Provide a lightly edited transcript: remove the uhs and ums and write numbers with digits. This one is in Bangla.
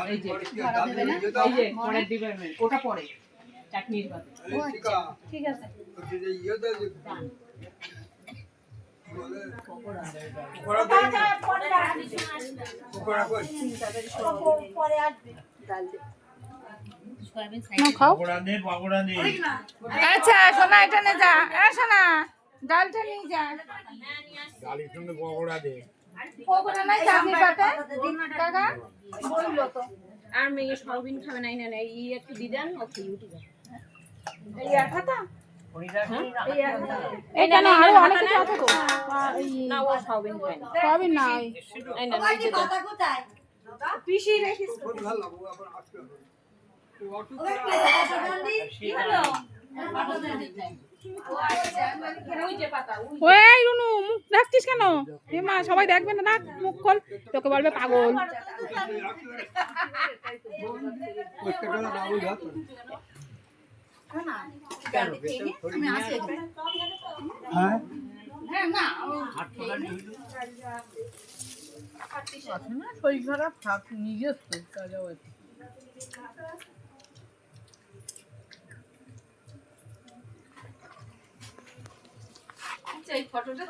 এই যে এই যে পরের দিবে ওটা পরে চাটনির পাতে। ঠিক আছে আচ্ছা সোনা এটা নে যা সোনা ডালটা নিয়ে যা ডালের সঙ্গে পকোড়া দে পকোড়া নাই চাটনি পাতা কাকা বললো তো আর মেয়ে সয়াবিন খাবে না না এই একটু দিদান ওকে ইউটিউবে এই খাতা এটা না আরো অনেক কিছু আছে তো না ও সয়াবিন খায় না সবই নাই এই না এই দিদান পিসি রেখিস ওই রুনু মুখ রাখছিস কেন এ মা সবাই দেখবে না মুখ খোল তোকে বলবে পাগল শরীর খারাপ থাক নিজের তো কাজাও আছে। এই ফটোটা